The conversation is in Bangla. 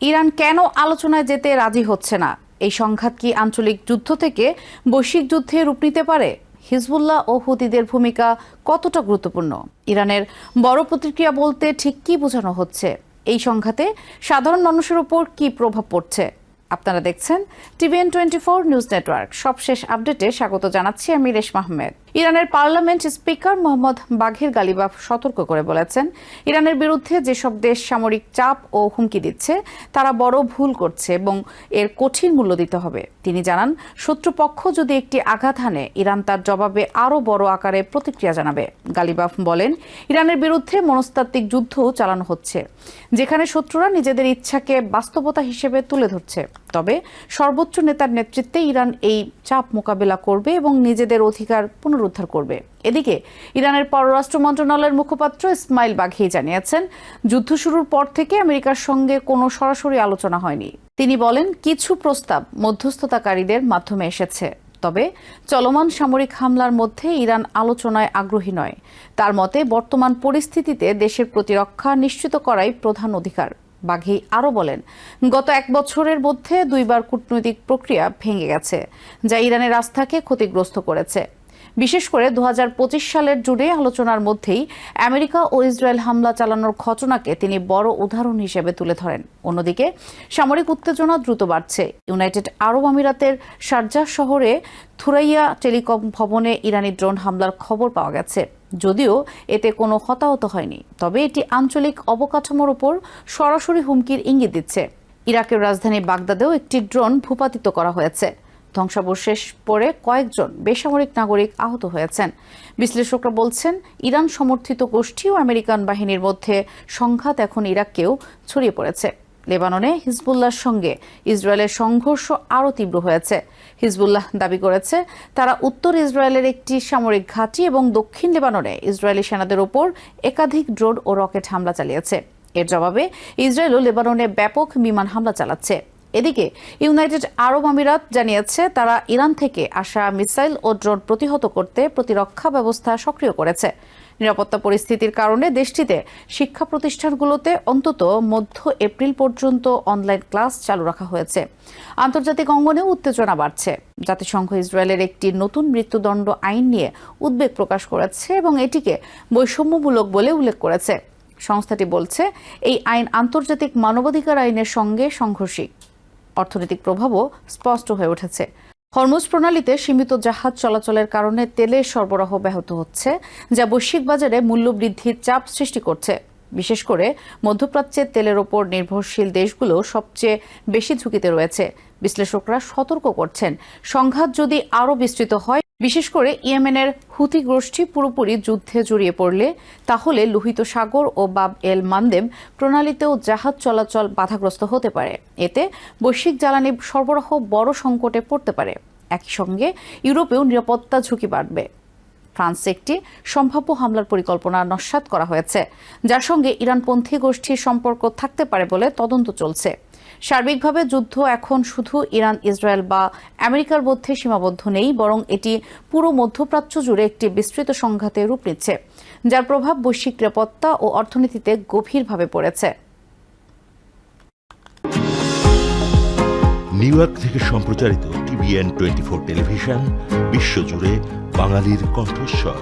ইরান কেন আলোচনায় যেতে রাজি হচ্ছে না? এই সংঘাত কি আঞ্চলিক যুদ্ধ থেকে বৈশ্বিক যুদ্ধে রূপ নিতে পারে? হিজবুল্লাহ ও হুতিদের ভূমিকা কতটা গুরুত্বপূর্ণ? ইরানের বড় প্রতিক্রিয়া বলতে ঠিক কি বোঝানো হচ্ছে? এই সংঘাতে সাধারণ মানুষের উপর কি প্রভাব পড়ছে? আপনারা দেখছেন TVN24 নিউজ নেটওয়ার্ক। সবশেষ আপডেটে স্বাগত জানাচ্ছি আমি রেশমা আহমেদ। ইরানের পার্লামেন্ট স্পিকার মোহাম্মদ বাঘির গালিবাফ সতর্ক করে বলেছেন, ইরানের বিরুদ্ধে যেসব দেশ সামরিক চাপ ও হুমকি দিচ্ছে তারা বড় ভুল করছে এবং এর কঠিন মূল্য দিতে হবে। তিনি জানান, শত্রুপক্ষ যদি একটি আঘাত হানে, ইরান তার জবাবে আরও বড় আকারে প্রতিক্রিয়া জানাবে। গালিবাফ বলেন, ইরানের বিরুদ্ধে মনস্তাত্ত্বিক যুদ্ধ চালানো হচ্ছে, যেখানে শত্রুরা নিজেদের ইচ্ছাকে বাস্তবতা হিসেবে তুলে ধরছে। তবে সর্বোচ্চ নেতার নেতৃত্বে ইরান এই চাপ মোকাবেলা করবে এবং নিজেদের অধিকার পুনরুদ্ধার করবে। এদিকে ইরানের পররাষ্ট্র মন্ত্রণালয়ের মুখপাত্র ইসমাইল বাঘি জানিয়েছেন, যুদ্ধ শুরুর পর থেকে আমেরিকার সঙ্গে কোনো সরাসরি আলোচনা হয়নি। তিনি বলেন, কিছু প্রস্তাব মধ্যস্থতাকারীদের মাধ্যমে এসেছে, তবে চলমান সামরিক হামলার মধ্যে ইরান আলোচনায় আগ্রহী নয়। তার মতে, বর্তমান পরিস্থিতিতে দেশের প্রতিরক্ষা নিশ্চিত করাই প্রধান অধিকার। বাঘি আরও বলেন, গত এক বছরের মধ্যে দুইবার কূটনৈতিক প্রক্রিয়া ভেঙে গেছে, যা ইরানের আস্থাকে ক্ষতিগ্রস্ত করেছে। বিশেষ করে 2025 সালের জুনে আলোচনার মধ্যেই আমেরিকা ও ইসরায়েল হামলা চালানোর ঘটনাকে তিনি বড় উদাহরণ হিসেবে তুলে ধরেন। অন্যদিকে সামরিক উত্তেজনা দ্রুত বাড়ছে। ইউনাইটেড আরব আমিরাতের শারজাহ শহরে থুরাইয়া টেলিকম ভবনে ইরানি ড্রোন হামলার খবর পাওয়া গেছে। যদিও এতে কোনো হতাহত হয়নি, তবে এটি আঞ্চলিক অবকাঠামোর উপর সরাসরি হুমকির ইঙ্গিত দিচ্ছে। ইরাকের রাজধানী বাগদাদেও একটি ড্রোন ভূপাতিত করা হয়েছে। ধ্বংসাবশেষ পড়ে কয়েকজন বেসামরিক নাগরিক আহত হয়েছেন। বিশ্লেষকরা বলছেন, ইরান সমর্থিত গোষ্ঠী ও আমেরিকান বাহিনীর মধ্যে সংঘাত এখন ইরাককেও ছড়িয়ে পড়েছে। লেবাননে হিজবুল্লাহর সঙ্গে ইসরায়েলের সংঘর্ষ আরও তীব্র হয়েছে। হিজবুল্লাহ দাবি করেছে, তারা উত্তর ইসরায়েলের একটি সামরিক ঘাঁটি এবং দক্ষিণ লেবাননে ইসরায়েলি সেনাদের ওপর একাধিক ড্রোন ও রকেট হামলা চালিয়েছে। এর জবাবে ইসরায়েলও লেবাননে ব্যাপক বিমান হামলা চালাচ্ছে। এদিকে ইউনাইটেড আরব আমিরাত জানিয়েছে, তারা ইরান থেকে আসা মিসাইল ও ড্রোন প্রতিহত করতে প্রতিরক্ষা ব্যবস্থা সক্রিয় করেছে। নিরাপত্তা পরিস্থিতির কারণে দেশটিতে শিক্ষা প্রতিষ্ঠানগুলোতে অন্তত মধ্য এপ্রিল পর্যন্ত অনলাইন ক্লাস চালু রাখা হয়েছে। আন্তর্জাতিক অঙ্গনেও উত্তেজনা বাড়ছে। জাতিসংঘ ইসরায়েলের একটি নতুন মৃত্যুদণ্ড আইন নিয়ে উদ্বেগ প্রকাশ করেছে এবং এটিকে বৈষম্যমূলক বলে উল্লেখ করেছে। সংস্থাটি বলছে, এই আইন আন্তর্জাতিক মানবাধিকার আইনের সঙ্গে সংঘর্ষী। অর্থনৈতিক প্রভাবও স্পষ্ট হয়ে উঠেছে। হরমুজ প্রণালীতে সীমিত জাহাজ চলাচলের কারণে তেলের সরবরাহ ব্যাহত হচ্ছে, যা বৈশ্বিক বাজারে মূল্য বৃদ্ধির চাপ সৃষ্টি করছে। বিশেষ করে মধ্যপ্রাচ্যের তেলের ওপর নির্ভরশীল দেশগুলো সবচেয়ে বেশি ঝুঁকিতে রয়েছে। বিশ্লেষকরা সতর্ক করছেন, সংঘাত যদি আরও বিস্তৃত হয়, বিশেষ করে ইয়েমেনের হুতি গোষ্ঠী পুরোপুরি যুদ্ধে জড়িয়ে পড়লে, তাহলে লোহিত সাগর ও বাব এল মান্দেব প্রণালীতেও জাহাজ চলাচল বাধাগ্রস্ত হতে পারে। এতে বৈশ্বিক জ্বালানি সরবরাহ বড় সংকটে পড়তে পারে। একই সঙ্গে ইউরোপেও নিরাপত্তা ঝুঁকি বাড়বে। ফ্রান্সে একটি সম্ভাব্য হামলার পরিকল্পনা নস্যাৎ করা হয়েছে, যার সঙ্গে ইরানপন্থী গোষ্ঠীর সম্পর্ক থাকতে পারে বলে তদন্ত চলছে। সার্বিকভাবে যুদ্ধ এখন শুধু ইরান, ইসরায়েল বা আমেরিকার মধ্যে সীমাবদ্ধ নেই, বরং এটি পুরো মধ্যপ্রাচ্য জুড়ে একটি বিস্তৃত সংঘাতে রূপ নিচ্ছে, যার প্রভাব বৈশ্বিক নিরাপত্তা ও অর্থনীতিতে গভীরভাবে পড়েছে। নিউ ইয়র্ক থেকে সম্প্রচারিত TVN24 টেলিভিশন বিশ্বজুড়ে বাঙালির কণ্ঠস্বর।